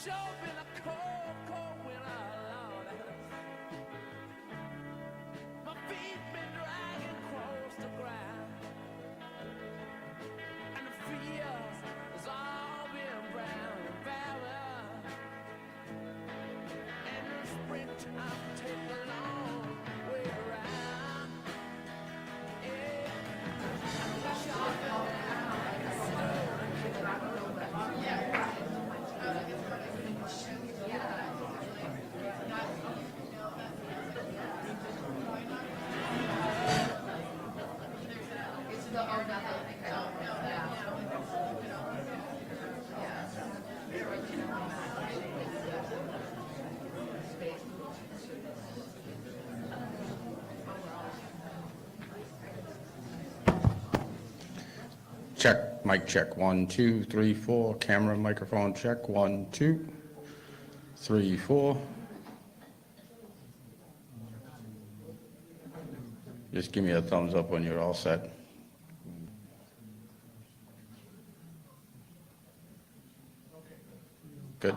sure been a cold, cold winter, Lord. My feet been dragging across the ground, and the fields has all been brown and barren. And the springtime take a long way around. Yeah, I wish I'd been Check, mic check, 1, 2, 3, 4, camera, microphone check, 1, 2, 3, 4. Just give me a thumbs up when you're all set. Good.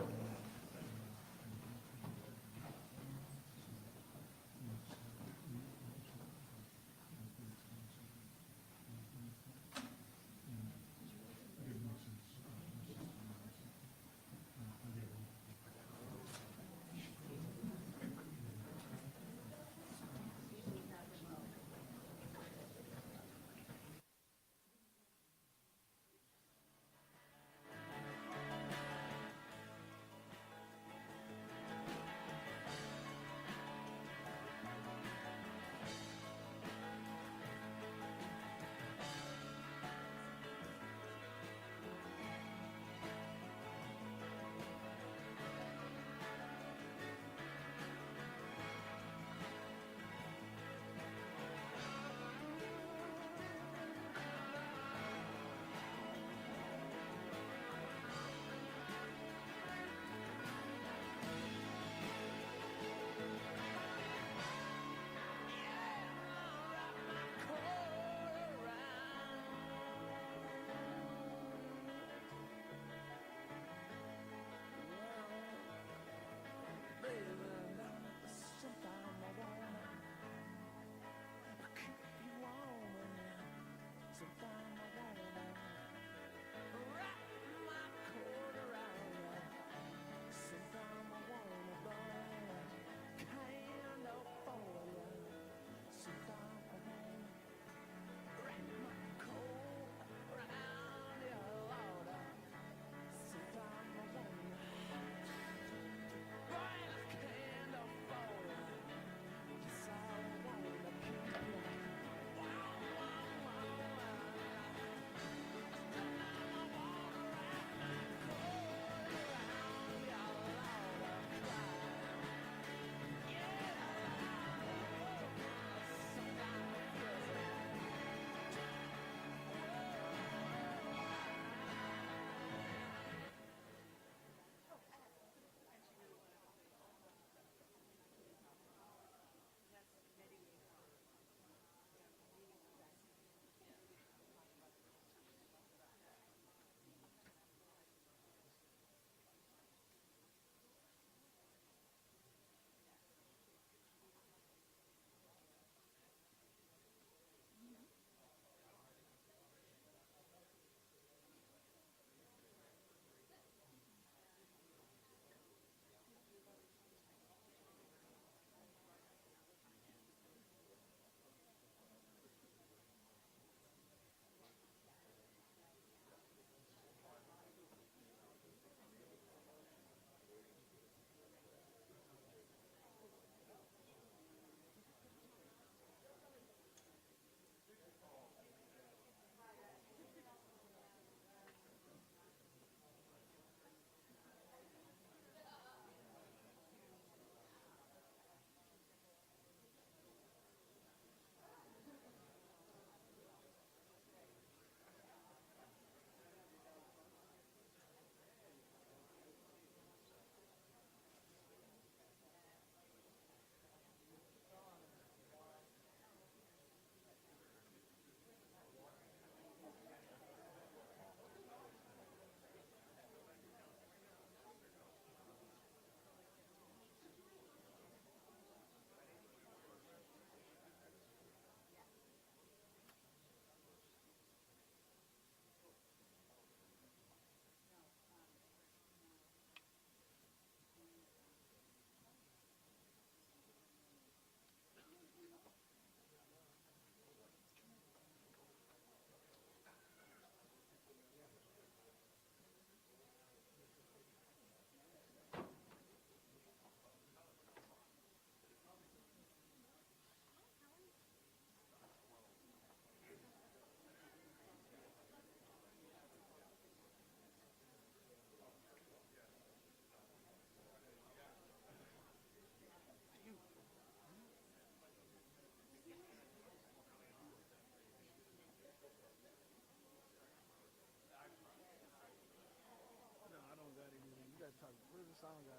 sound guy?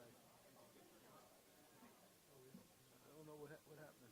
I don't know what happened. Where'd her guy go?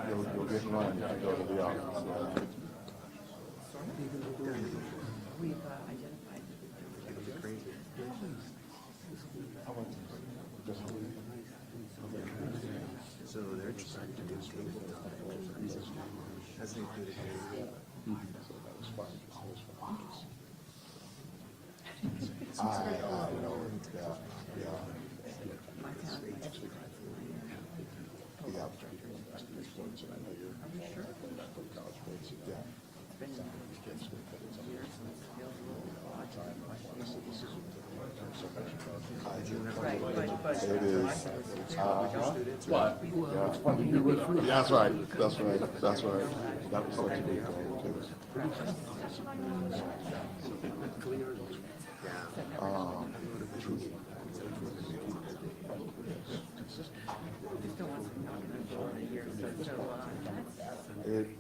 You'll get mine if you go to the office. So they're trying to do has included It is. What? Yeah, that's right. That's right. That's right. That was such a big goal too.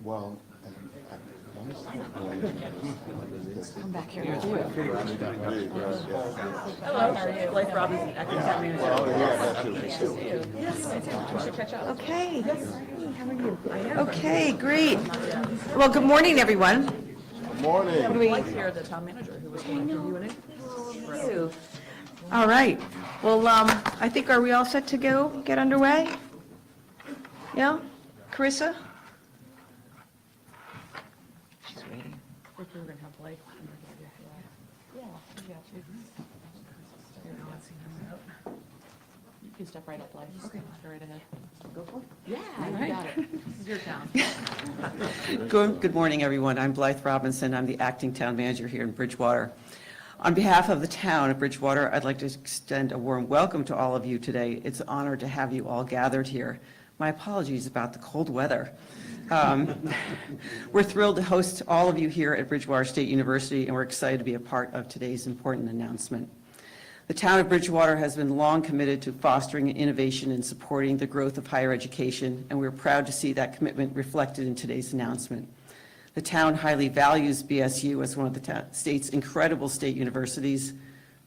Well, Come back here. Hello, how are you? Blythe Robinson, acting town manager. well, yeah, that too. We should catch up. Okay. How are you? Okay, great. Well, good morning, everyone. Good morning. Blythe here, the town manager, who was going to review it. All right. Well, I think, are we all set to go, get underway? Yeah? Carissa? She's waiting. We're going to have Blythe. Yeah, we got you. You can step right up, Blythe. Okay. Go right ahead. Go for it? Yeah, you got it. This is your town. Good morning, everyone. I'm Blythe Robinson. I'm the acting town manager here in Bridgewater. On behalf of the town of Bridgewater, I'd like to extend a warm welcome to all of you today. It's an honor to have you all gathered here. My apologies about the cold weather. We're thrilled to host all of you here at Bridgewater State University, and we're excited to be a part of today's important announcement. The town of Bridgewater has been long committed to fostering innovation and supporting the growth of higher education, and we're proud to see that commitment reflected in today's announcement. The town highly values BSU as one of the state's incredible state universities.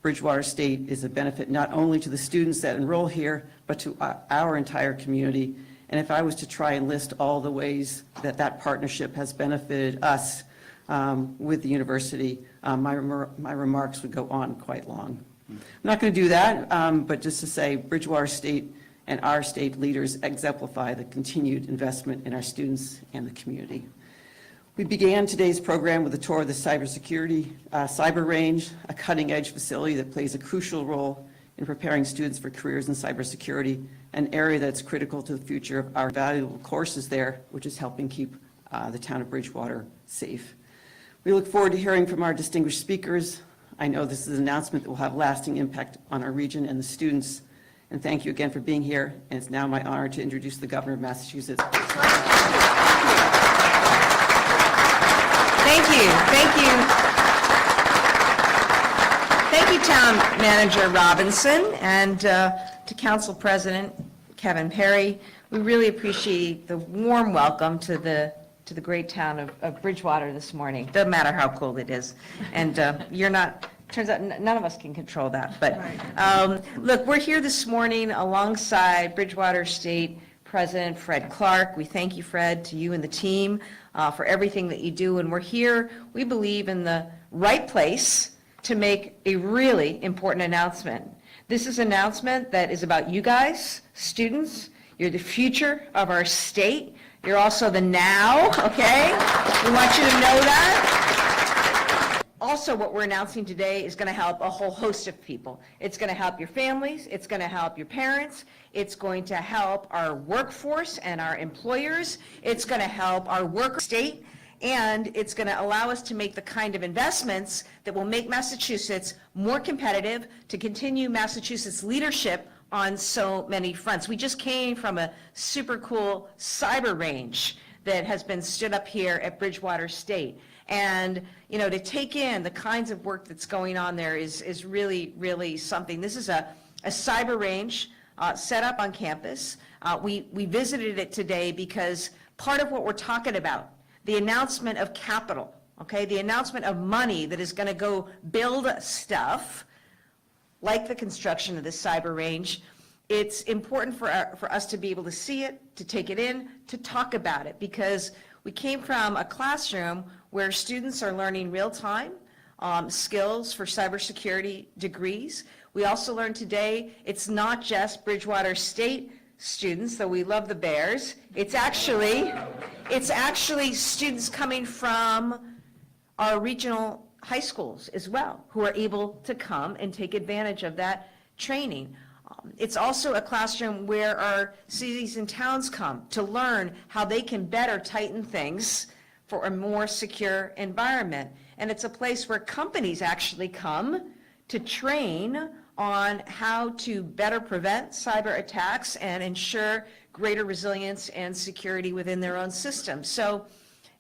Bridgewater State is a benefit not only to the students that enroll here, but to our entire community. And if I was to try and list all the ways that that partnership has benefited us with the university, my remarks would go on quite long. I'm not going to do that, but just to say Bridgewater State and our state leaders exemplify the continued investment in our students and the community. We began today's program with a tour of the cyber range, a cutting-edge facility that plays a crucial role in preparing students for careers in cybersecurity, an area that's critical to the future of our valuable courses there, which is helping keep the town of Bridgewater safe. We look forward to hearing from our distinguished speakers. I know this is an announcement that will have lasting impact on our region and the students. And thank you again for being here. And it's now my honor to introduce the Governor of Massachusetts. Thank you. Thank you. Thank you, Town Manager Robinson, and to Council President Kevin Perry. We really appreciate the warm welcome to the great town of Bridgewater this morning. Doesn't matter how cold it is. And you're not, turns out none of us can control that. But look, we're here this morning alongside Bridgewater State President Fred Clark. We thank you, Fred, to you and the team for everything that you do. And we're here, we believe, in the right place to make a really important announcement. This is an announcement that is about you guys, students. You're the future of our state. You're also the now, okay? We want you to know that. Also, what we're announcing today is going to help a whole host of people. It's going to help your families, it's going to help your parents, it's going to help our workforce and our employers, it's going to help our worker state, and it's going to allow us to make the kind of investments that will make Massachusetts more competitive, to continue Massachusetts' leadership on so many fronts. We just came from a super cool cyber range that has been stood up here at Bridgewater State. And, you know, to take in the kinds of work that's going on there is really, really something. This is a cyber range set up on campus. We visited it today because part of what we're talking about, the announcement of capital, okay, the announcement of money that is going to go build stuff, like the construction of this cyber range, it's important for us to be able to see it, to take it in, to talk about it, because we came from a classroom where students are learning real-time skills for cybersecurity degrees. We also learned today it's not just Bridgewater State students, though we love the Bears. It's actually students coming from our regional high schools as well, who are able to come and take advantage of that training. It's also a classroom where our cities and towns come to learn how they can better tighten things for a more secure environment. And it's a place where companies actually come to train on how to better prevent cyber attacks and ensure greater resilience and security within their own systems. So,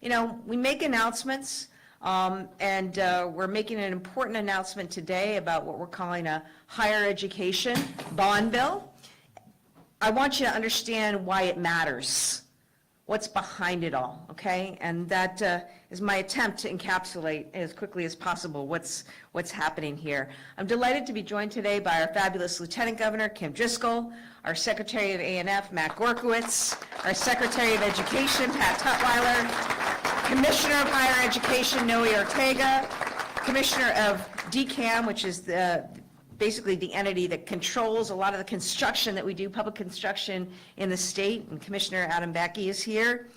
you know, we make announcements, and we're making an important announcement today about what we're calling a higher education bond bill. I want you to understand why it matters, what's behind it all, okay? And that is my attempt to encapsulate as quickly as possible what's happening here. I'm delighted to be joined today by our fabulous Lieutenant Governor, Kim Driscoll, our Secretary of A&F, Matt Gorkowitz, our Secretary of Education, Pat Tutwiler, Commissioner of Higher Education, Noe Ortega, Commissioner of DCAM, which is basically the entity that controls a lot of the construction that we do, public construction in the state, and Commissioner Adam Backey is here.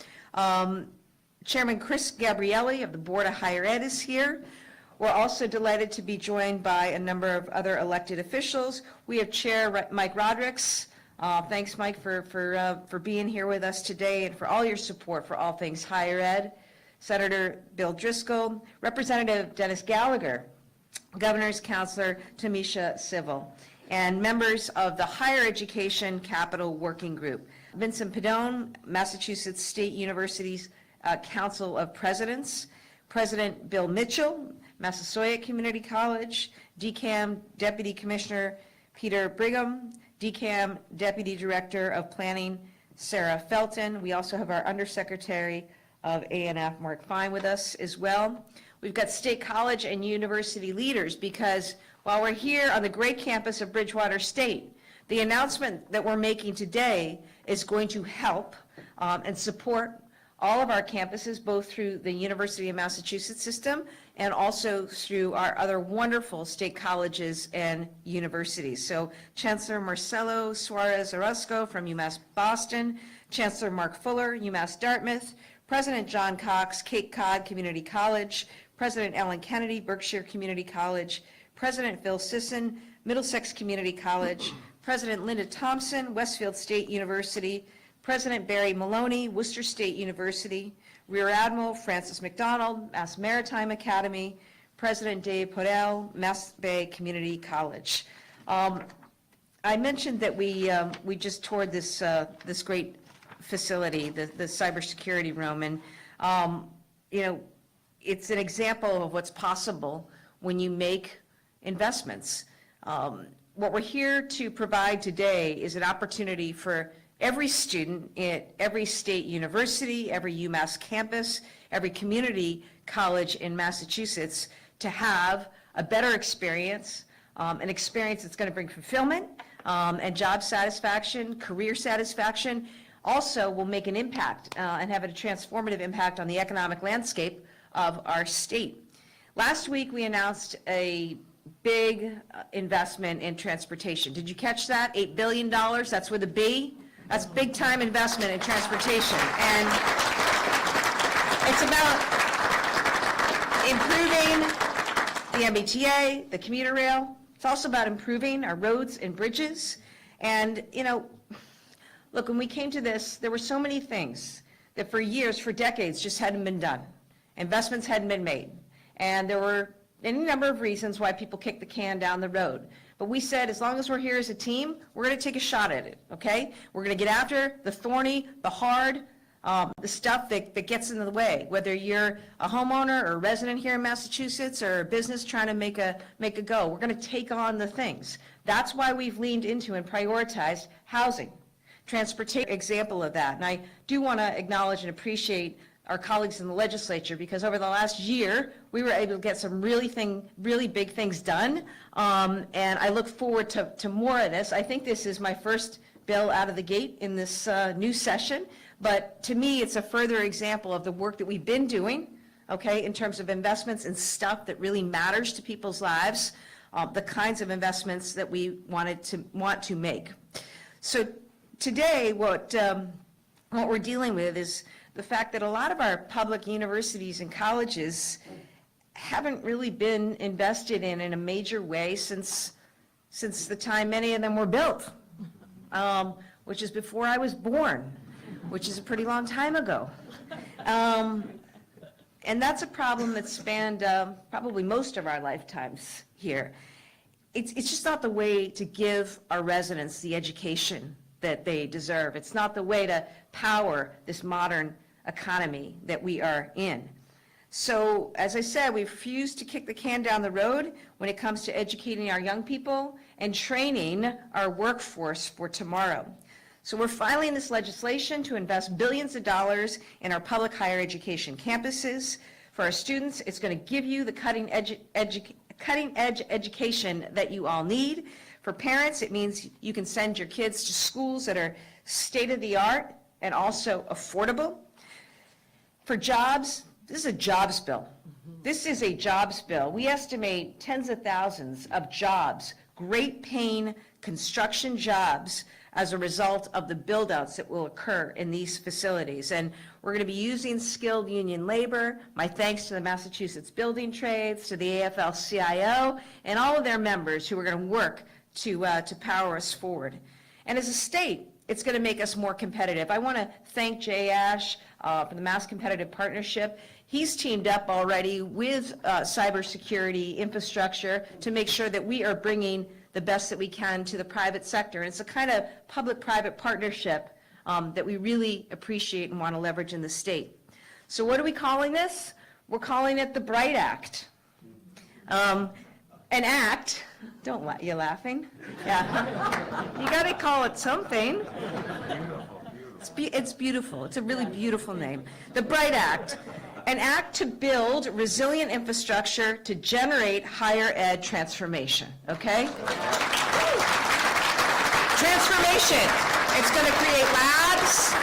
Chairman Chris Gabrielli of the Board of Higher Ed is here. We're also delighted to be joined by a number of other elected officials. We have Chair Mike Rodricks. Thanks, Mike, for being here with us today and for all your support for all things higher ed. Senator Bill Driscoll, Representative Dennis Gallagher, Governor's Counselor Tamisha Civil, and members of the Higher Education Capital Working Group. Vincent Pedone, Massachusetts State University's Council of Presidents, President Bill Mitchell, Massasoit Community College, DCAM Deputy Commissioner Peter Brigham, DCAM Deputy Director of Planning Sarah Felton. We also have our Undersecretary of A&F, Mark Fine, with us as well. We've got state college and university leaders, because while we're here on the great campus of Bridgewater State, the announcement that we're making today is going to help and support all of our campuses, both through the University of Massachusetts system and also through our other wonderful state colleges and universities. So Chancellor Marcelo Suarez Orozco from UMass Boston, Chancellor Mark Fuller, UMass Dartmouth, President John Cox, Cape Cod Community College, President Ellen Kennedy, Berkshire Community College, President Phil Sisson, Middlesex Community College, President Linda Thompson, Westfield State University, President Barry Maloney, Worcester State University, Rear Admiral Francis McDonald, Mass Maritime Academy, President Dave Podell, Mass Bay Community College. I mentioned that we just toured this great facility, the cybersecurity room, and you know, it's an example of what's possible when you make investments. What we're here to provide today is an opportunity for every student at every state university, every UMass campus, every community college in Massachusetts to have a better experience, an experience that's going to bring fulfillment and job satisfaction, career satisfaction. Also will make an impact and have a transformative impact on the economic landscape of our state. Last week, we announced a big investment in transportation. Did you catch that? $8 billion, that's with a B. That's big time investment in transportation. And it's about improving the MBTA, the commuter rail. It's also about improving our roads and bridges. And, look, when we came to this, there were so many things that for years, for decades, just hadn't been done. Investments hadn't been made. And there were any number of reasons why people kicked the can down the road. But we said, as long as we're here as a team, we're going to take a shot at it, okay? We're going to get after the thorny, the hard, the stuff that gets in the way, whether you're a homeowner or a resident here in Massachusetts or a business trying to make a go. We're going to take on the things. That's why we've leaned into and prioritized housing. Transportation, example of that. And I do want to acknowledge and appreciate our colleagues in the legislature, because over the last year, we were able to get some really big things done. And I look forward to more of this. I think this is my first bill out of the gate in this new session. But to me, it's a further example of the work that we've been doing, okay, in terms of investments and stuff that really matters to people's lives, the kinds of investments that we want to make. So today, what we're dealing with is the fact that a lot of our public universities and colleges haven't really been invested in a major way since the time many of them were built, which is before I was born, which is a pretty long time ago. And that's a problem that spanned probably most of our lifetimes here. It's just not the way to give our residents the education that they deserve. It's not the way to power this modern economy that we are in. So, as I said, we refuse to kick the can down the road when it comes to educating our young people and training our workforce for tomorrow. So we're filing this legislation to invest billions of dollars in our public higher education campuses. For our students, it's going to give you the cutting-edge education that you all need. For parents, it means you can send your kids to schools that are state-of-the-art and also affordable. For jobs, this is a jobs bill. This is a jobs bill. We estimate tens of thousands of jobs, great paying construction jobs, as a result of the build-outs that will occur in these facilities. And we're going to be using skilled union labor. My thanks to the Massachusetts Building Trades, to the AFL-CIO, and all of their members who are going to work to power us forward. And as a state, it's going to make us more competitive. I want to thank Jay Ash for the Mass Competitive Partnership. He's teamed up already with cybersecurity infrastructure to make sure that we are bringing the best that we can to the private sector. And it's a kind of public-private partnership that we really appreciate and want to leverage in the state. So what are we calling this? We're calling it the BRIGHT Act. An act, you're laughing? Yeah. You got to call it something. It's beautiful. It's a really beautiful name. The BRIGHT Act. An act to build resilient infrastructure to generate higher ed transformation, okay? Transformation. It's going to create labs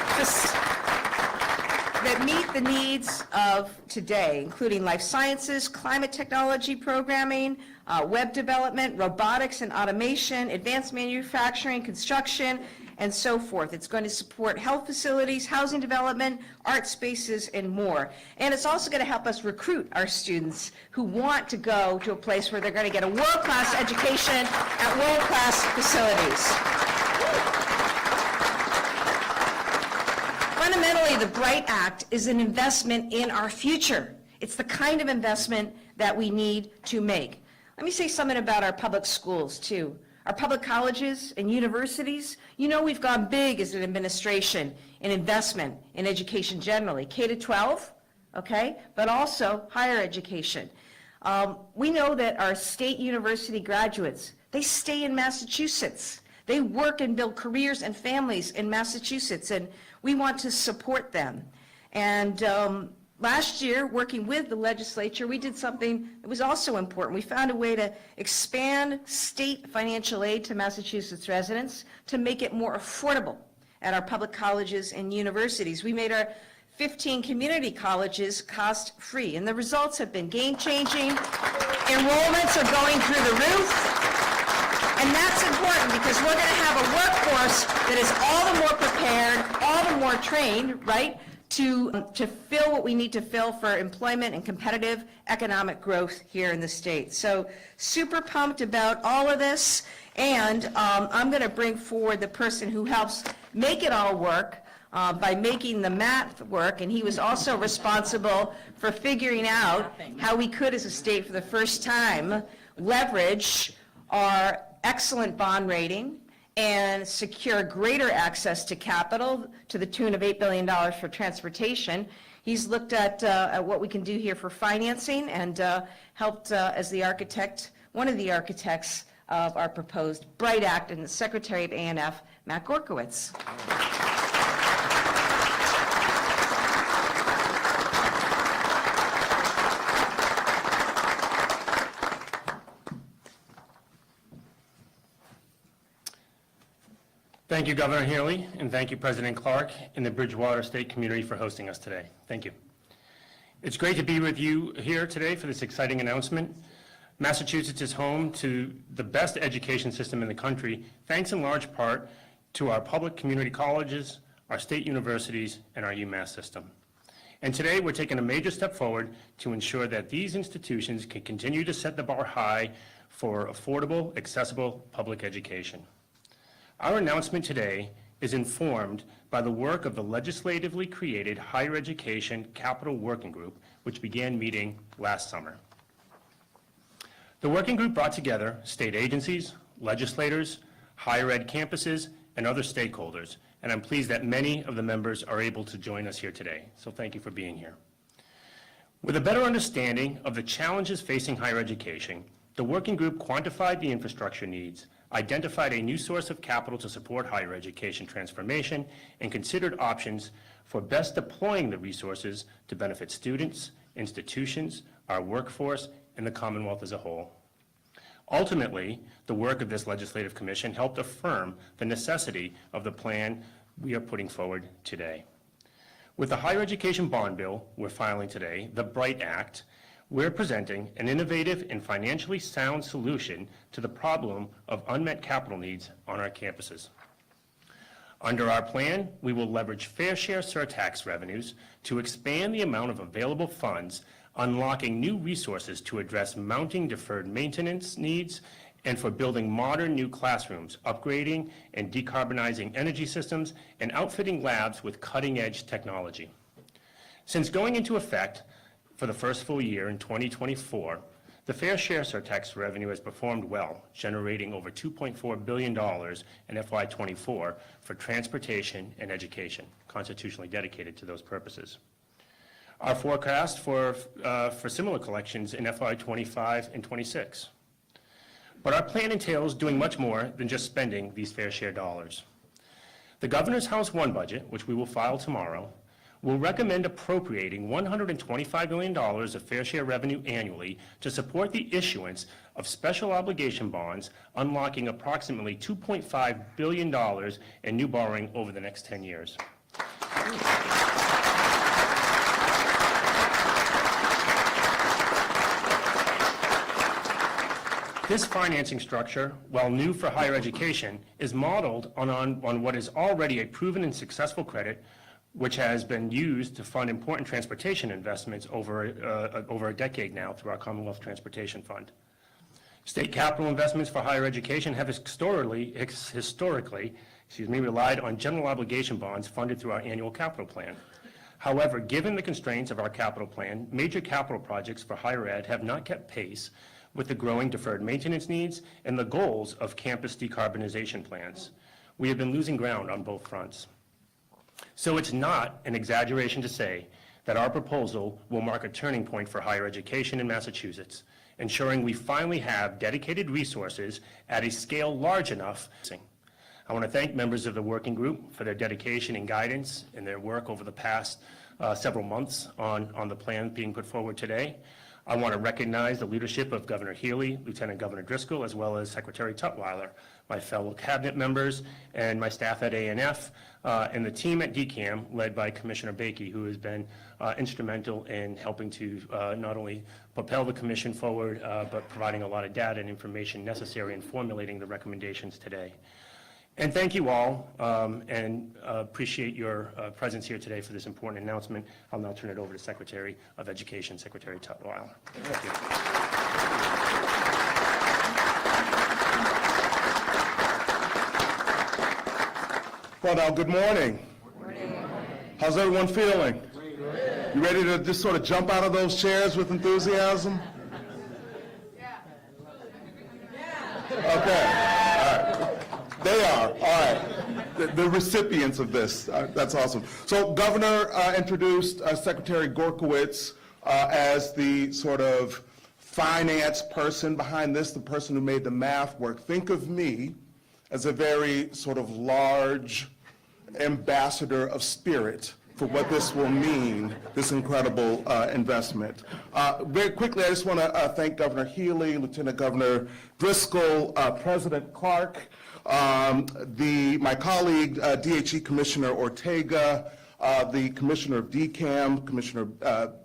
that meet the needs of today, including life sciences, climate technology programming, web development, robotics and automation, advanced manufacturing, construction, and so forth. It's going to support health facilities, housing development, art spaces, and more. And it's also going to help us recruit our students who want to go to a place where they're going to get a world-class education at world-class facilities. Fundamentally, the BRIGHT Act is an investment in our future. It's the kind of investment that we need to make. Let me say something about our public schools, too. Our public colleges and universities, we've gone big as an administration in investment in education generally, K-12, okay, but also higher education. We know that our state university graduates, they stay in Massachusetts. They work and build careers and families in Massachusetts, and we want to support them. And last year, working with the legislature, we did something that was also important. We found a way to expand state financial aid to Massachusetts residents to make it more affordable at our public colleges and universities. We made our 15 community colleges cost-free, and the results have been game-changing. Enrollments are going through the roof. And that's important because we're going to have a workforce that is all the more prepared, all the more trained, right, to fill what we need to fill for employment and competitive economic growth here in the state. So super pumped about all of this, and I'm going to bring forward the person who helps make it all work by making the math work, and he was also responsible for figuring out how we could, as a state, for the first time, leverage our excellent bond rating and secure greater access to capital to the tune of $8 billion for transportation. He's looked at what we can do here for financing and helped as the architect, one of the architects of our proposed BRIGHT Act, and the Secretary of A&F, Matt Gorkowitz. Thank you, Governor Healey, and thank you, President Clark, and the Bridgewater State community for hosting us today. Thank you. It's great to be with you here today for this exciting announcement. Massachusetts is home to the best education system in the country, thanks in large part to our public community colleges, our state universities, and our UMass system. And today, we're taking a major step forward to ensure that these institutions can continue to set the bar high for affordable, accessible public education. Our announcement today is informed by the work of the legislatively created Higher Education Capital Working Group, which began meeting last summer. The working group brought together state agencies, legislators, higher ed campuses, and other stakeholders, and I'm pleased that many of the members are able to join us here today, so thank you for being here. With a better understanding of the challenges facing higher education, the working group quantified the infrastructure needs, identified a new source of capital to support higher education transformation, and considered options for best deploying the resources to benefit students, institutions, our workforce, and the Commonwealth as a whole. Ultimately, the work of this legislative commission helped affirm the necessity of the plan we are putting forward today. With the higher education bond bill we're filing today, the BRIGHT Act, we're presenting an innovative and financially sound solution to the problem of unmet capital needs on our campuses. Under our plan, we will leverage fair share surtax revenues to expand the amount of available funds, unlocking new resources to address mounting deferred maintenance needs and for building modern new classrooms, upgrading and decarbonizing energy systems, and outfitting labs with cutting-edge technology. Since going into effect, for the first full year in 2024, the fair share surtax revenue has performed well, generating over $2.4 billion in FY24 for transportation and education, constitutionally dedicated to those purposes. Our forecast for similar collections in FY25 and 26. But our plan entails doing much more than just spending these fair share dollars. The Governor's House 1 budget, which we will file tomorrow, will recommend appropriating $125 million of fair share revenue annually to support the issuance of special obligation bonds, unlocking approximately $2.5 billion in new borrowing over the next 10 years. This financing structure, while new for higher education, is modeled on what is already a proven and successful credit which has been used to fund important transportation investments over a decade now through our Commonwealth Transportation Fund. State capital investments for higher education have historically relied on general obligation bonds funded through our annual capital plan. However, given the constraints of our capital plan, major capital projects for higher ed have not kept pace with the growing deferred maintenance needs and the goals of campus decarbonization plans. We have been losing ground on both fronts. So it's not an exaggeration to say that our proposal will mark a turning point for higher education in Massachusetts, ensuring we finally have dedicated resources at a scale large enough. I want to thank members of the working group for their dedication and guidance in their work over the past several months on the plan being put forward today. I want to recognize the leadership of Governor Healey, Lieutenant Governor Driscoll, as well as Secretary Tutwiler, my fellow cabinet members, and my staff at A&F, and the team at DCAM, led by Commissioner Bakey, who has been instrumental in helping to not only propel the commission forward, but providing a lot of data and information necessary in formulating the recommendations today. And thank you all, and appreciate your presence here today for this important announcement. I'll now turn it over to Secretary of Education, Secretary Tutwiler. Thank you. Well, now, good morning. How's everyone feeling? You ready to just sort of jump out of those chairs with enthusiasm? Okay, all right. They are, all right. The recipients of this, that's awesome. So Governor introduced Secretary Gorkowitz as the sort of finance person behind this, the person who made the math work. Think of me as a very sort of large ambassador of spirit for what this will mean, this incredible investment. Very quickly, I just want to thank Governor Healey, Lieutenant Governor Driscoll, President Clark, my colleague, DHE Commissioner Ortega, the Commissioner of DCAM, Commissioner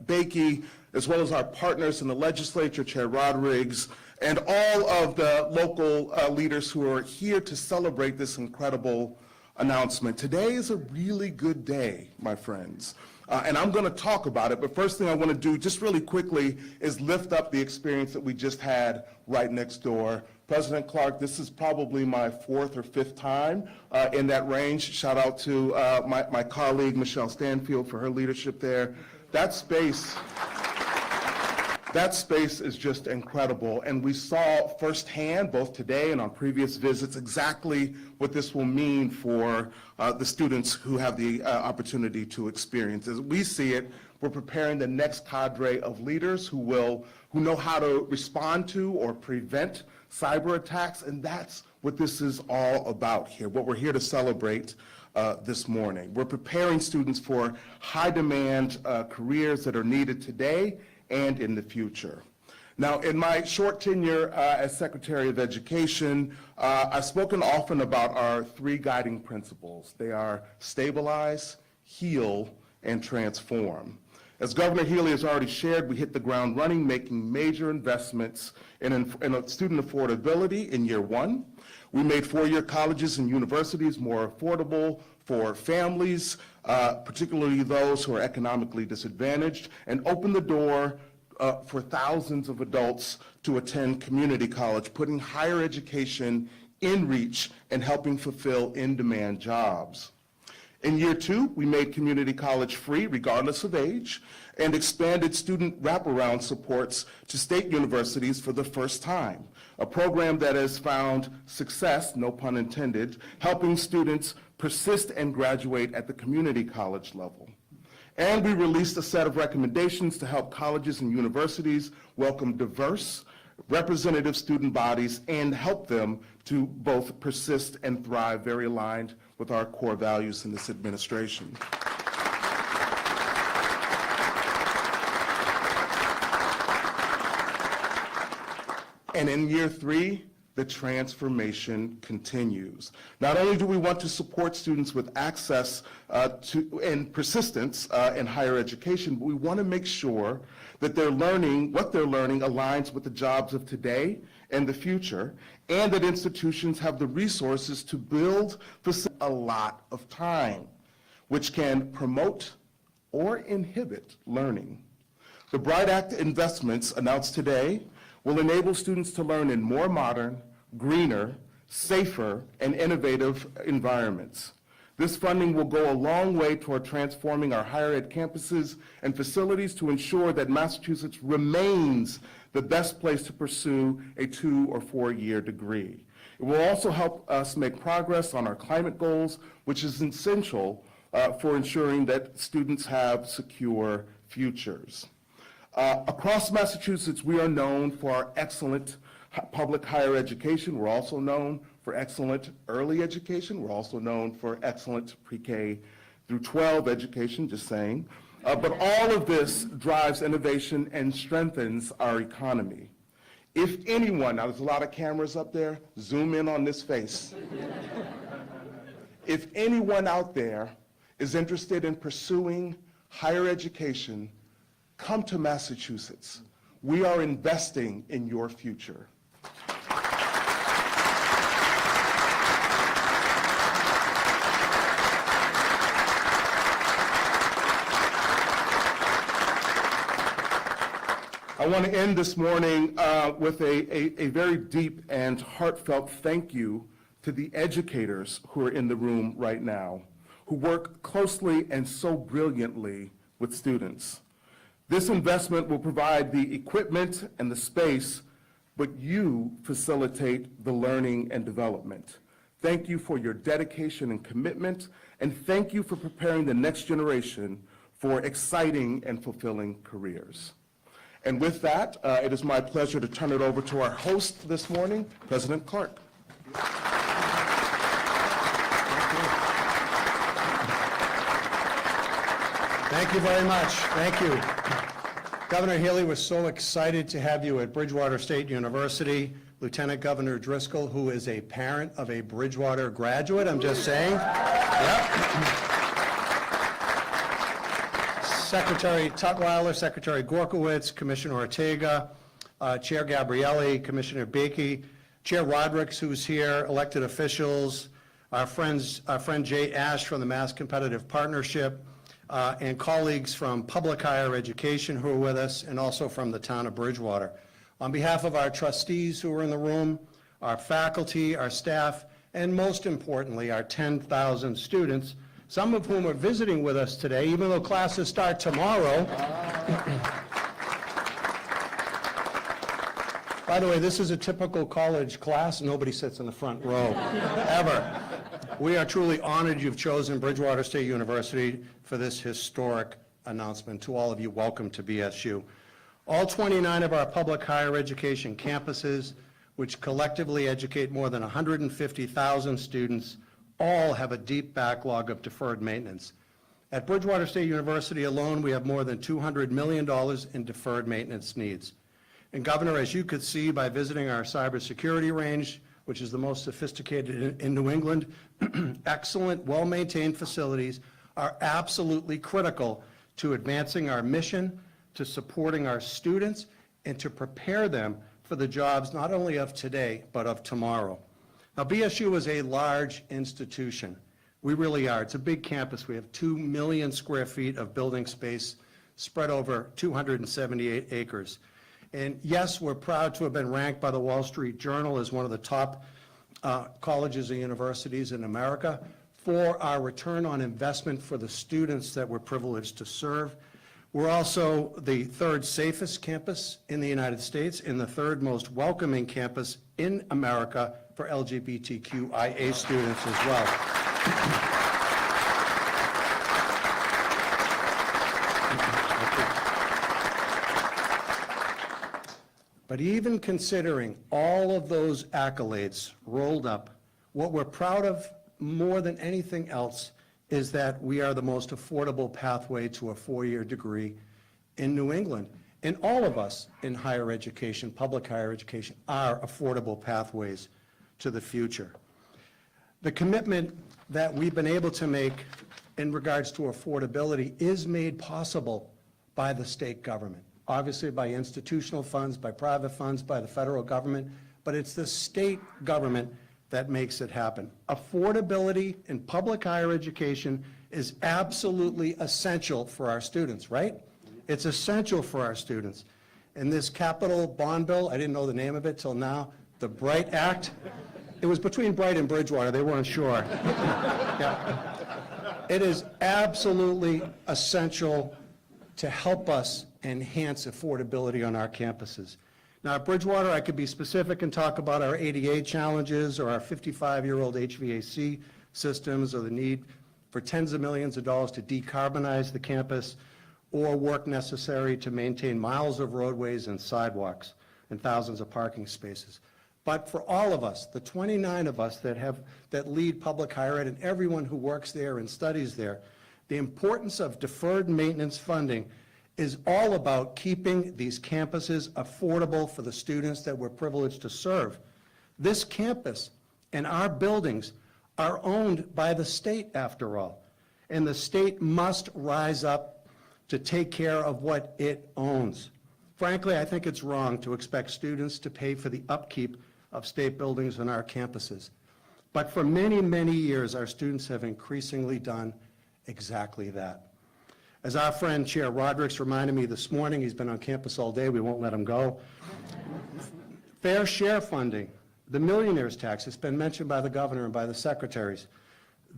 Bakey, as well as our partners in the legislature, Chair Rodriguez, and all of the local leaders who are here to celebrate this incredible announcement. Today is a really good day, my friends, and I'm going to talk about it, but first thing I want to do just really quickly is lift up the experience that we just had right next door. President Clark, this is probably my fourth or fifth time in that range. Shout out to my colleague, Michelle Stanfield, for her leadership there. That space is just incredible, and we saw firsthand, both today and on previous visits, exactly what this will mean for the students who have the opportunity to experience. As we see it, we're preparing the next cadre of leaders who know how to respond to or prevent cyber attacks, and that's what this is all about here, what we're here to celebrate this morning. We're preparing students for high-demand careers that are needed today and in the future. Now, in my short tenure as Secretary of Education, I've spoken often about our three guiding principles. They are stabilize, heal, and transform. As Governor Healey has already shared, we hit the ground running, making major investments in student affordability in year one. We made four-year colleges and universities more affordable for families, particularly those who are economically disadvantaged, and opened the door for thousands of adults to attend community college, putting higher education in reach and helping fulfill in-demand jobs. In year two, we made community college free, regardless of age, and expanded student wraparound supports to state universities for the first time, a program that has found success, no pun intended, helping students persist and graduate at the community college level. And we released a set of recommendations to help colleges and universities welcome diverse, representative student bodies and help them to both persist and thrive, very aligned with our core values in this administration. And in year three, the transformation continues. Not only do we want to support students with access to and persistence in higher education, but we want to make sure that what they're learning aligns with the jobs of today and the future, and that institutions have the resources to build a lot of time, which can promote or inhibit learning. The Bright Act investments announced today will enable students to learn in more modern, greener, safer, and innovative environments. This funding will go a long way toward transforming our higher ed campuses and facilities to ensure that Massachusetts remains the best place to pursue a 2- or 4-year degree. It will also help us make progress on our climate goals, which is essential for ensuring that students have secure futures. Across Massachusetts, we are known for our excellent public higher education. We're also known for excellent early education. We're also known for excellent pre-K through 12 education, just saying. But all of this drives innovation and strengthens our economy. If anyone, now there's a lot of cameras up there, zoom in on this face. If anyone out there is interested in pursuing higher education, come to Massachusetts. We are investing in your future. I want to end this morning with a very deep and heartfelt thank you to the educators who are in the room right now, who work closely and so brilliantly with students. This investment will provide the equipment and the space, but you facilitate the learning and development. Thank you for your dedication and commitment, and thank you for preparing the next generation for exciting and fulfilling careers. And with that, it is my pleasure to turn it over to our host this morning, President Clark. Thank you very much. Thank you. Governor Healey, we're so excited to have you at Bridgewater State University. Lieutenant Governor Driscoll, who is a parent of a Bridgewater graduate, I'm just saying. Yep. Secretary Tutwiler, Secretary Gorkowitz, Commissioner Ortega, Chair Gabrielli, Commissioner Bakey, Chair Rodricks, who's here, elected officials, our friend Jay Ash from the Mass Competitive Partnership, and colleagues from public higher education who are with us, and also from the town of Bridgewater. On behalf of our trustees who are in the room, our faculty, our staff, and most importantly, our 10,000 students, some of whom are visiting with us today, even though classes start tomorrow. By the way, this is a typical college class. Nobody sits in the front row, ever. We are truly honored you've chosen Bridgewater State University for this historic announcement. To all of you, welcome to BSU. All 29 of our public higher education campuses, which collectively educate more than 150,000 students, all have a deep backlog of deferred maintenance. At Bridgewater State University alone, we have more than $200 million in deferred maintenance needs. And Governor, as you could see by visiting our cybersecurity range, which is the most sophisticated in New England, excellent, well-maintained facilities are absolutely critical to advancing our mission, to supporting our students, and to prepare them for the jobs not only of today, but of tomorrow. Now, BSU is a large institution. We really are. It's a big campus. We have 2 million square feet of building space spread over 278 acres. And yes, we're proud to have been ranked by the Wall Street Journal as one of the top colleges and universities in America for our return on investment for the students that we're privileged to serve. We're also the third safest campus in the United States and the third most welcoming campus in America for LGBTQIA students as well. But even considering all of those accolades rolled up, what we're proud of more than anything else is that we are the most affordable pathway to a 4-year degree in New England. And all of us in higher education, public higher education, are affordable pathways to the future. The commitment that we've been able to make in regards to affordability is made possible by the state government. Obviously by institutional funds, by private funds, by the federal government, but it's the state government that makes it happen. Affordability in public higher education is absolutely essential for our students, right? It's essential for our students. In this capital bond bill, I didn't know the name of it till now, the BRIGHT Act, it was between Bright and Bridgewater, they weren't sure. Yeah. It is absolutely essential to help us enhance affordability on our campuses. Now, at Bridgewater, I could be specific and talk about our ADA challenges or our 55-year-old HVAC systems or the need for tens of millions of dollars to decarbonize the campus or work necessary to maintain miles of roadways and sidewalks and thousands of parking spaces. But for all of us, the 29 of us that lead public higher ed and everyone who works there and studies there, the importance of deferred maintenance funding is all about keeping these campuses affordable for the students that we're privileged to serve. This campus and our buildings are owned by the state, after all, and the state must rise up to take care of what it owns. Frankly, I think it's wrong to expect students to pay for the upkeep of state buildings on our campuses. But for many, many years, our students have increasingly done exactly that. As our friend Chair Rodrick's reminded me this morning, he's been on campus all day, we won't let him go. Fair share funding, the millionaire's tax, it's been mentioned by the governor and by the secretaries.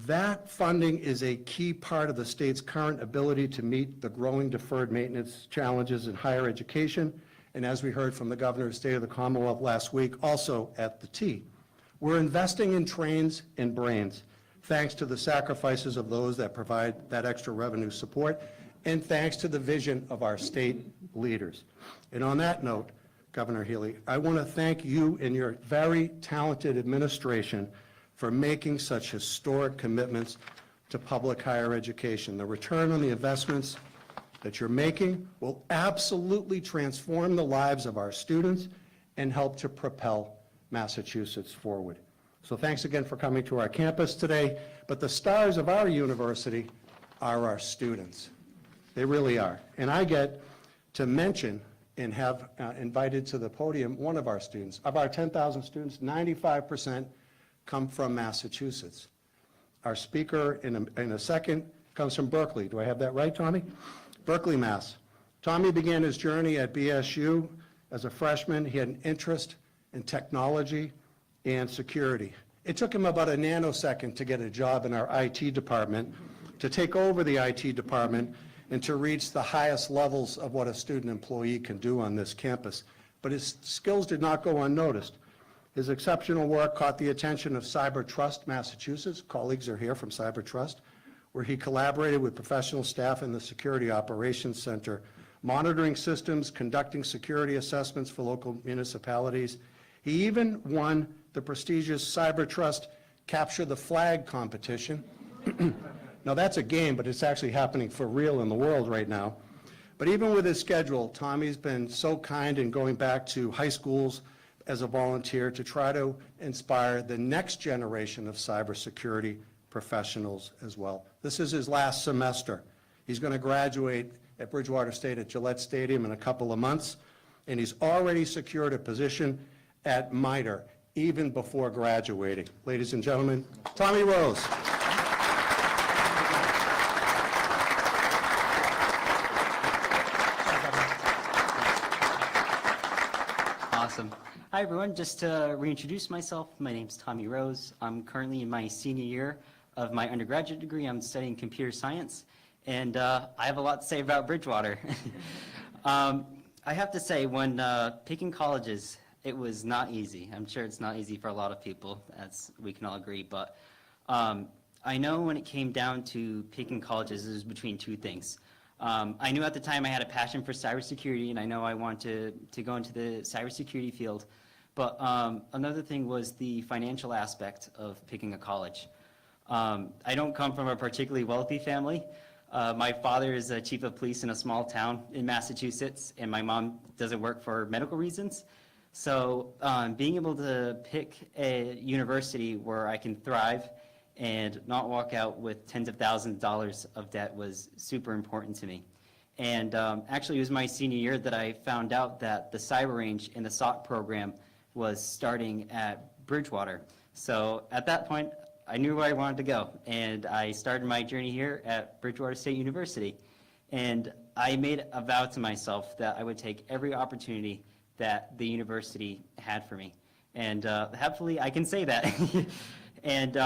That funding is a key part of the state's current ability to meet the growing deferred maintenance challenges in higher education, and as we heard from the governor's State of the Commonwealth last week, also at the T. We're investing in trains and brains, thanks to the sacrifices of those that provide that extra revenue support, and thanks to the vision of our state leaders. And on that note, Governor Healey, I want to thank you and your very talented administration for making such historic commitments to public higher education. The return on the investments that you're making will absolutely transform the lives of our students and help to propel Massachusetts forward. So thanks again for coming to our campus today. But the stars of our university are our students. They really are. And I get to mention and have invited to the podium one of our students. Of our 10,000 students, 95% come from Massachusetts. Our speaker in a second comes from Berkeley. Do I have that right, Tommy? Berkeley, Mass. Tommy began his journey at BSU as a freshman. He had an interest in technology and security. It took him about a nanosecond to get a job in our IT department, to take over the IT department, and to reach the highest levels of what a student employee can do on this campus. But his skills did not go unnoticed. His exceptional work caught the attention of Cyber Trust Massachusetts. Colleagues are here from Cyber Trust, where he collaborated with professional staff in the Security Operations Center, monitoring systems, conducting security assessments for local municipalities. He even won the prestigious Cyber Trust Capture the Flag competition. Now that's a game, but it's actually happening for real in the world right now. But even with his schedule, Tommy's been so kind in going back to high schools as a volunteer to try to inspire the next generation of cybersecurity professionals as well. This is his last semester. He's going to graduate at Bridgewater State at Gillette Stadium in a couple of months, and he's already secured a position at MITRE even before graduating. Ladies and gentlemen, Tommy Rose. Awesome. Hi, everyone. Just to reintroduce myself, my name's Tommy Rose. I'm currently in my senior year of my undergraduate degree. I'm studying computer science, and I have a lot to say about Bridgewater. I have to say, when picking colleges, it was not easy. I'm sure it's not easy for a lot of people, as we can all agree, but I know when it came down to picking colleges, it was between two things. I knew at the time I had a passion for cybersecurity, and I know I wanted to go into the cybersecurity field. But another thing was the financial aspect of picking a college. I don't come from a particularly wealthy family. My father is a chief of police in a small town in Massachusetts, and my mom doesn't work for medical reasons. So being able to pick a university where I can thrive and not walk out with tens of thousands of dollars of debt was super important to me. And actually, it was my senior year that I found out that the cyber range in the SOC program was starting at Bridgewater. So at that point, I knew where I wanted to go, and I started my journey here at Bridgewater State University. And I made a vow to myself that I would take every opportunity that the university had for me. And happily, I can say that. And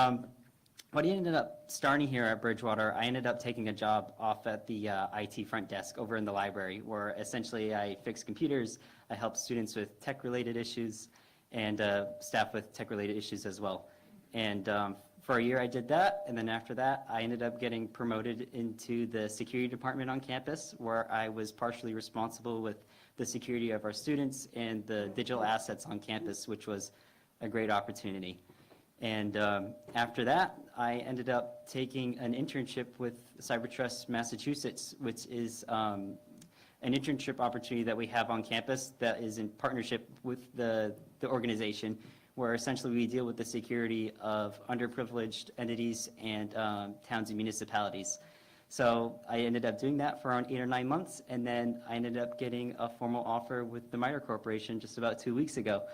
what I ended up starting here at Bridgewater, I ended up taking a job off at the IT front desk over in the library, where essentially I fix computers, I help students with tech-related issues, and staff with tech-related issues as well. And for a year I did that, and then after that, I ended up getting promoted into the security department on campus, where I was partially responsible with the security of our students and the digital assets on campus, which was a great opportunity. And after that, I ended up taking an internship with Cyber Trust Massachusetts, which is an internship opportunity that we have on campus that is in partnership with the organization, where essentially we deal with the security of underprivileged entities and towns and municipalities. So I ended up doing that for around 8 or 9 months, and then I ended up getting a formal offer with the MITRE Corporation just about 2 weeks ago.